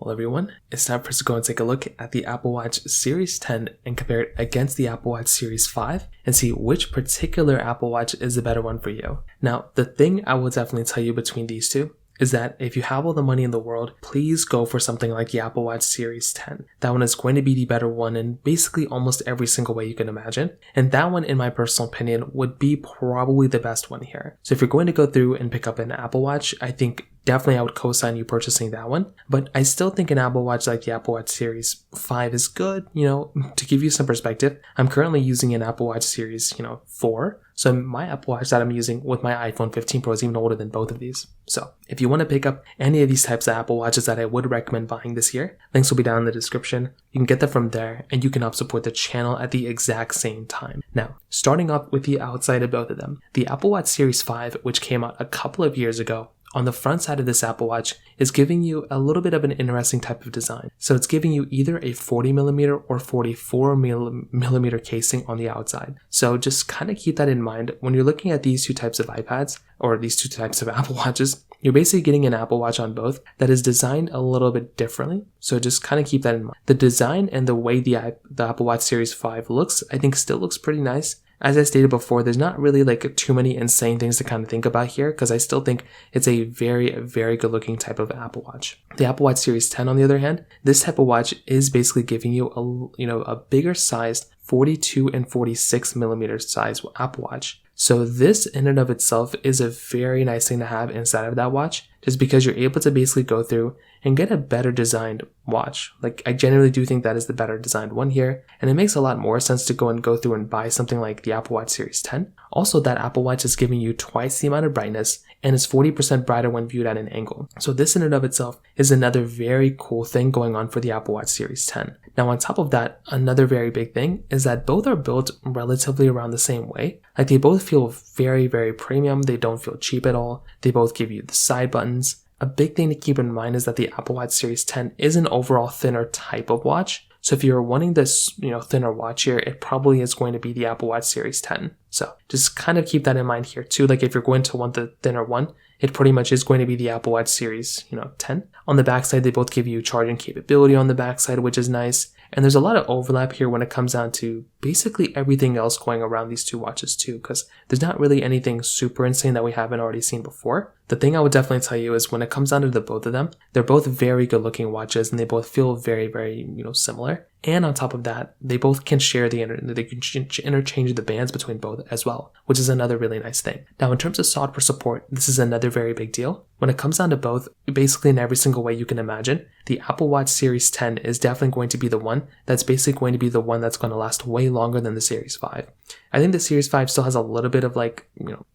Well, everyone, it's time for us to go and take a look at the Apple Watch Series 10 and compare it against the Apple Watch Series 5 and see which particular Apple Watch is the better one for you. Now, the thing I will definitely tell you between these two is that if you have all the money in the world, please go for something like the Apple Watch Series 10. That one is going to be the better one in basically almost every single way you can imagine. And that one, in my personal opinion, would be probably the best one here. So if you're going to go through and pick up an Apple Watch, I think definitely I would co-sign you purchasing that one. But I still think an Apple Watch like the Apple Watch Series 5 is good. To give you some perspective, I'm currently using an Apple Watch Series, 4. So my Apple Watch that I'm using with my iPhone 15 Pro is even older than both of these. So if you want to pick up any of these types of Apple Watches that I would recommend buying this year, links will be down in the description. You can get them from there and you can help support the channel at the exact same time. Now, starting off with the outside of both of them, the Apple Watch Series 5, which came out a couple of years ago, on the front side of this Apple Watch is giving you a little bit of an interesting type of design. So it's giving you either a 40mm or 44mm casing on the outside. So just kind of keep that in mind when you're looking at these two types of iPads or these two types of Apple Watches. You're basically getting an Apple Watch on both that is designed a little bit differently. So just kind of keep that in mind. The design and the way the Apple Watch Series 5 looks, I think still looks pretty nice. As I stated before, there's not really too many insane things to kind of think about here because I still think it's a very, very good looking type of Apple Watch. The Apple Watch Series 10, on the other hand, this type of watch is basically giving you a bigger sized 42 and 46 millimeter size Apple Watch. So this in and of itself is a very nice thing to have inside of that watch, just because you're able to basically go through and get a better designed watch. I genuinely do think that is the better designed one here, and it makes a lot more sense to go through and buy something like the Apple Watch Series 10. Also, that Apple Watch is giving you twice the amount of brightness and is 40% brighter when viewed at an angle. So this in and of itself is another very cool thing going on for the Apple Watch Series 10. Now, on top of that, another very big thing is that both are built relatively around the same way. They both feel very, very premium. They don't feel cheap at all. They both give you the side buttons. A big thing to keep in mind is that the Apple Watch Series 10 is an overall thinner type of watch. So if you're wanting this, thinner watch here, it probably is going to be the Apple Watch Series 10. So just kind of keep that in mind here too. If you're going to want the thinner one, it pretty much is going to be the Apple Watch Series, 10. On the backside, they both give you charging capability on the backside, which is nice. And there's a lot of overlap here when it comes down to basically everything else going around these two watches too, because there's not really anything super insane that we haven't already seen before. The thing I would definitely tell you is when it comes down to the both of them, they're both very good looking watches and they both feel very, very, similar. And on top of that, they both can share they can interchange the bands between both as well, which is another really nice thing. Now, in terms of software support, this is another very big deal. When it comes down to both, basically in every single way you can imagine, the Apple Watch Series 10 is definitely going to be the one that's basically going to be the one that's going to last way longer than the Series 5. I think the Series 5 still has a little bit of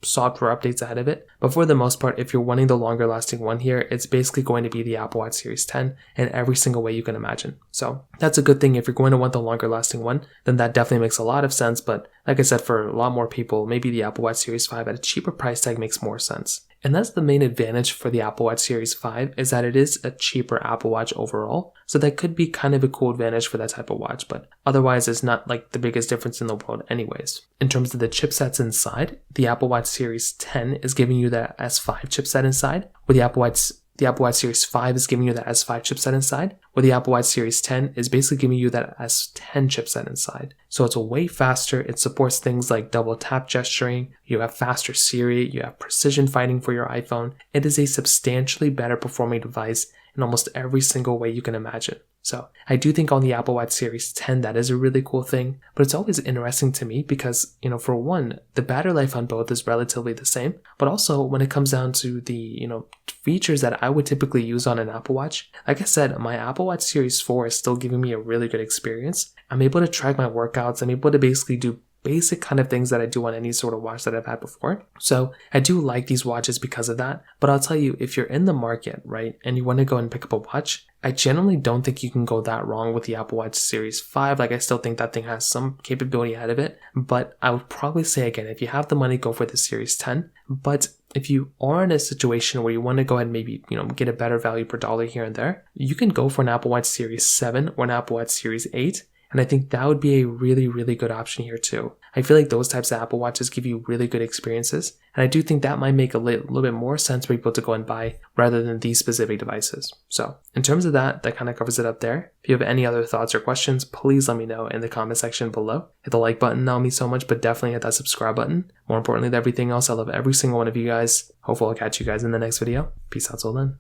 software updates ahead of it, but for the most part, if you're wanting the longer lasting one here, it's basically going to be the Apple Watch Series 10 in every single way you can imagine. So that's a good thing. If you're going to want the longer lasting one, then that definitely makes a lot of sense. But like I said, for a lot more people, maybe the Apple Watch Series 5 at a cheaper price tag makes more sense. And that's the main advantage for the Apple Watch Series 5 is that it is a cheaper Apple Watch overall. So that could be kind of a cool advantage for that type of watch, but otherwise it's not the biggest difference in the world anyways. In terms of the chipsets inside, the Apple Watch Series 10 is giving you the S5 chipset inside, where the Apple Watch Series 5 is giving you the S5 chipset inside, where the Apple Watch Series 10 is basically giving you that S10 chipset inside. So it's way faster. It supports things like double tap gesturing. You have faster Siri. You have precision finding for your iPhone. It is a substantially better performing device in almost every single way you can imagine. So I do think on the Apple Watch Series 10, that is a really cool thing, but it's always interesting to me because, for one, the battery life on both is relatively the same, but also when it comes down to the, features that I would typically use on an Apple Watch, like I said, my Apple Watch Series 4 is still giving me a really good experience. I'm able to track my workouts. I'm able to basically do basic kind of things that I do on any sort of watch that I've had before. So I do like these watches because of that. But I'll tell you, if you're in the market, right, and you want to go and pick up a watch, I generally don't think you can go that wrong with the Apple Watch Series 5. I still think that thing has some capability ahead of it. But I would probably say again, if you have the money, go for the Series 10. But if you are in a situation where you want to go ahead and maybe, get a better value per dollar here and there, you can go for an Apple Watch Series 7 or an Apple Watch Series 8. And I think that would be a really, really good option here too. I feel like those types of Apple Watches give you really good experiences. And I do think that might make a little bit more sense for people to go and buy rather than these specific devices. So in terms of that kind of covers it up there. If you have any other thoughts or questions, please let me know in the comment section below. Hit the like button, that'll mean so much, but definitely hit that subscribe button. More importantly than everything else, I love every single one of you guys. Hopefully I'll catch you guys in the next video. Peace out till then.